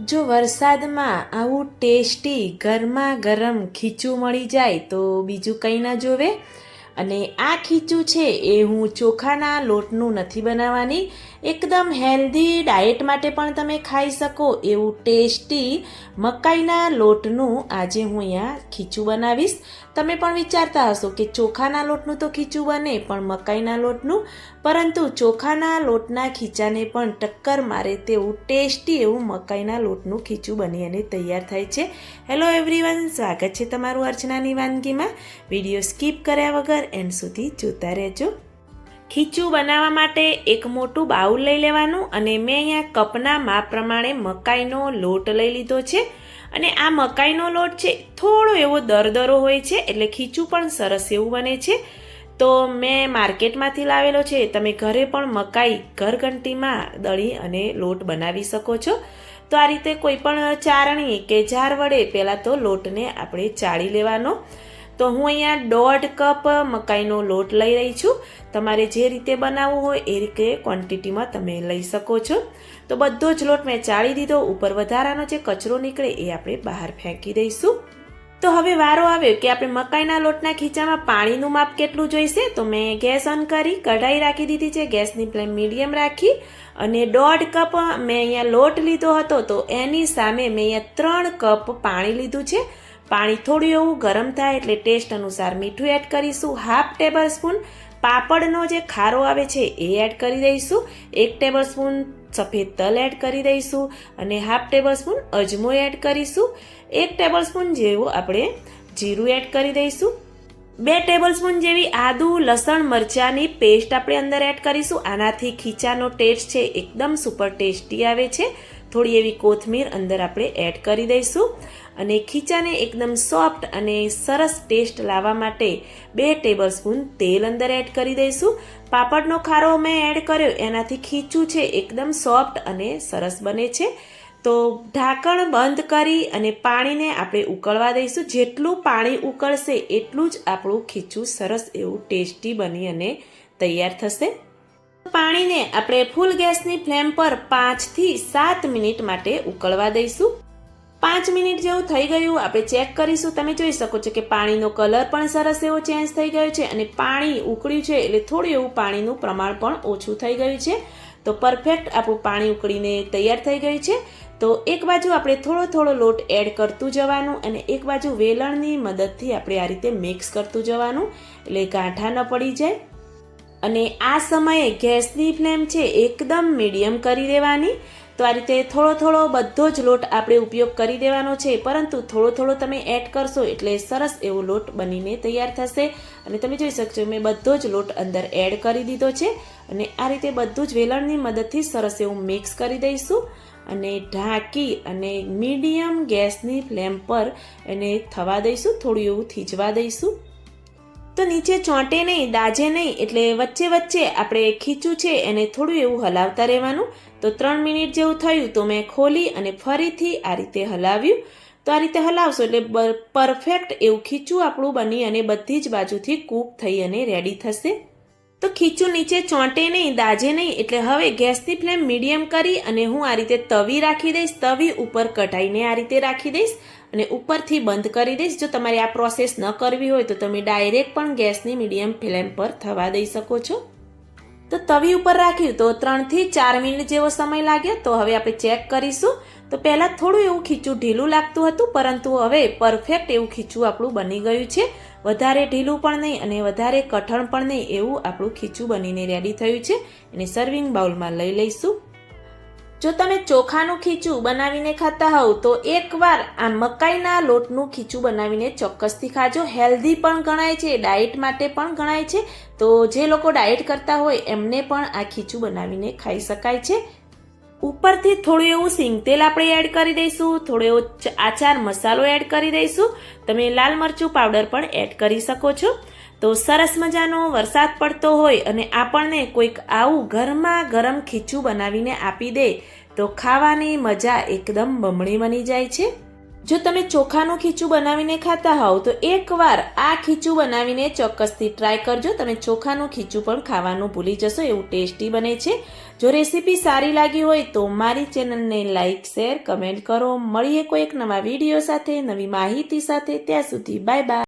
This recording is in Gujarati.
જો વરસાદમાં આવું ટેસ્ટી ગરમા ગરમ ખીચું મળી જાય તો બીજું કંઈ ના જોવે. અને આ ખીચું છે એ હું ચોખાના લોટનું નથી બનાવવાની, એકદમ હેલ્ધી ડાયટ માટે પણ તમે ખાઈ શકો એવું ટેસ્ટી મકાઈના લોટનું આજે હું અહીંયા ખીચું બનાવીશ. તમે પણ વિચારતા હશો કે ચોખાના લોટનું તો ખીચું બને પણ મકાઈના લોટનું, પરંતુ ચોખાના લોટના ખીચાને પણ ટક્કર મારે તેવું ટેસ્ટી એવું મકાઈના લોટનું ખીચું બની અને તૈયાર થાય છે. હેલો એવરીવન, સ્વાગત છે તમારું અર્ચનાની વાનગીમાં. વિડીયો સ્કીપ કર્યા વગર એન્ડ સુધી જોતા રહેજો. ખીચું બનાવવા માટે એક મોટું બાઉલ લઈ લેવાનું અને મેં અહીંયા કપના માપ પ્રમાણે મકાઈનો લોટ લઈ લીધો છે. અને આ મકાઈનો લોટ છે થોડો એવો દરદરો હોય છે એટલે ખીચું પણ સરસ એવું બને છે. તો મેં માર્કેટમાંથી લાવેલો છે, તમે ઘરે પણ મકાઈ ઘરઘંટીમાં દળી અને લોટ બનાવી શકો છો. તો આ રીતે કોઈ પણ ચારણી કે જાર વડે પહેલાં તો લોટને આપણે ચાળી લેવાનો. તો હું અહીંયા 1.5 કપ મકાઈનો લોટ લઈ રહી છું. તમારે જે રીતે બનાવવું હોય એ રીતે ક્વોન્ટિટીમાં તમે લઈ શકો છો. તો બધો જ લોટ મેં ચાળી દીધો. ઉપર વધારાનો જે કચરો નીકળે એ આપણે બહાર ફેંકી દઈશું. તો હવે વારો આવ્યો કે આપણે મકાઈના લોટના ખીચામાં પાણીનું માપ કેટલું જોઈશે. તો મેં ગેસ ઓન કરી કઢાઈ રાખી દીધી છે, ગેસની ફ્લેમ મીડિયમ રાખી અને 1.5 કપ મેં અહીંયા લોટ લીધો હતો. તો એની સામે મેં અહીંયા 3 કપ પાણી લીધું છે. પાણી થોડું એવું ગરમ થાય એટલે ટેસ્ટ અનુસાર મીઠું એડ કરીશું. 1/2 ટેબલ સ્પૂન પાપડનો જે ખારો આવે છે એ એડ કરી દઈશું. 1 ટેબલ સ્પૂન સફેદ તલ એડ કરી દઈશું અને 1/2 ટેબલ સ્પૂન અજમો એડ કરીશું. 1 ટેબલ સ્પૂન જેવું આપણે જીરું એડ કરી દઈશું. 2 ટેબલ સ્પૂન જેવી આદુ લસણ મરચાંની પેસ્ટ આપણે અંદર એડ કરીશું. આનાથી ખીચાનો ટેસ્ટ છે એકદમ સુપર ટેસ્ટી આવે છે. થોડી એવી કોથમીર અંદર આપણે એડ કરી દઈશું અને ખીચાને એકદમ સોફ્ટ અને સરસ ટેસ્ટ લાવવા માટે 2 ટેબલ સ્પૂન તેલ અંદર એડ કરી દઈશું. પાપડનો ખારો મેં એડ કર્યો, એનાથી ખીચું છે એકદમ સોફ્ટ અને સરસ બને છે. તો ઢાંકણ બંધ કરી અને પાણીને આપણે ઉકળવા દઈશું. જેટલું પાણી ઉકળશે એટલું જ આપણું ખીચું સરસ એવું ટેસ્ટી બની અને તૈયાર થશે. પાણીને આપણે ફૂલ ગેસની ફ્લેમ પર 5 થી 7 મિનિટ માટે ઉકળવા દઈશું. 5 મિનિટ જેવું થઈ ગયું, આપણે ચેક કરીશું. તમે જોઈ શકો છો કે પાણીનો કલર પણ સરસ એવો ચેન્જ થઈ ગયો છે અને પાણી ઉકળ્યું છે એટલે થોડું એવું પાણીનું પ્રમાણ પણ ઓછું થઈ ગયું છે. તો પરફેક્ટ આપણું પાણી ઉકળીને તૈયાર થઈ ગયું છે. તો એક બાજુ આપણે થોડો થોડો લોટ એડ કરતું જવાનું અને એક બાજુ વેલણની મદદથી આપણે આ રીતે મિક્સ કરતું જવાનું એટલે ગાંઠા ન પડી જાય. અને આ સમયે ગેસની ફ્લેમ છે એકદમ મીડિયમ કરી દેવાની. તો આ રીતે થોડો થોડો બધો જ લોટ આપણે ઉપયોગ કરી દેવાનો છે, પરંતુ થોડો થોડો તમે એડ કરશો એટલે સરસ એવો લોટ બનીને તૈયાર થશે. અને તમે જોઈ શકશો મેં બધો જ લોટ અંદર એડ કરી દીધો છે અને આ રીતે બધું જ વેલણની મદદથી સરસ એવું મિક્સ કરી દઈશું અને ઢાંકી અને મીડિયમ ગેસની ફ્લેમ પર એને થવા દઈશું, થોડું એવું થીજવા દઈશું. તો નીચે ચોંટે નહીં, દાજે નહીં, એટલે વચ્ચે વચ્ચે આપણે ખીચું છે એને થોડું એવું હલાવતા રહેવાનું. તો 3 મિનિટ જેવું થયું તો મેં ખોલી અને ફરીથી આ રીતે હલાવ્યું. તો આ રીતે હલાવશો એટલે પરફેક્ટ એવું ખીચું આપણું બની અને બધી જ બાજુથી કૂક થઈ અને રેડી થશે. તો ખીચું નીચે ચોંટે નહીં, દાજે નહીં, એટલે હવે ગેસની ફ્લેમ મીડિયમ કરી અને હું આ રીતે તવી રાખી દઈશ. તવી ઉપર કઢાઈને આ રીતે રાખી દઈશ અને ઉપરથી બંધ કરી દઈશ. જો તમારે આ પ્રોસેસ ન કરવી હોય તો તમે ડાયરેક્ટ પણ ગેસની મીડિયમ ફ્લેમ પર થવા દઈ શકો છો. તો તવી ઉપર રાખ્યું તો 3 થી 4 મિનિટ જેવો સમય લાગ્યો. તો હવે આપણે ચેક કરીશું. તો પહેલાં થોડું એવું ખીચું ઢીલું લાગતું હતું, પરંતુ હવે પરફેક્ટ એવું ખીચું આપણું બની ગયું છે. વધારે ઢીલું પણ નહીં અને વધારે કઠણ પણ નહીં, એવું આપણું ખીચું બનીને રેડી થયું છે. એને સર્વિંગ બાઉલમાં લઈ લઈશું. જો તમે ચોખાનું ખીચું બનાવીને ખાતા હોવ તો એકવાર આ મકાઈના લોટનું ખીચું બનાવીને ચોક્કસથી ખાજો. હેલ્ધી પણ ગણાય છે, ડાયટ માટે પણ ગણાય છે. તો જે લોકો ડાયટ કરતા હોય એમને પણ આ ખીચું બનાવીને ખાઈ શકાય છે. ઉપરથી થોડું એવું સિંગ તેલ આપણે એડ કરી દઈશું, થોડો એવો આચાર મસાલો એડ કરી દઈશું. તમે લાલ મરચું પાવડર પણ એડ કરી શકો છો. તો સરસ મજાનો વરસાદ પડતો હોય અને આપણને કોઈક આવું ગરમા ગરમ ખીચું બનાવીને આપી દે તો ખાવાની મજા એકદમ બમણી બની જાય છે. જો તમે ચોખાનું ખીચું બનાવીને ખાતા હોવ તો એકવાર આ ખીચું બનાવીને ચોક્કસથી ટ્રાય કરજો. તમે ચોખાનું ખીચું પણ ખાવાનું ભૂલી જશો, એવું ટેસ્ટી બને છે. જો રેસીપી સારી લાગી હોય તો મારી ચેનલને લાઇક, શેર, કમેન્ટ કરો. મળીએ કોઈ એક નવા વિડીયો સાથે, નવી માહિતી સાથે. ત્યાં સુધી બાય બાય.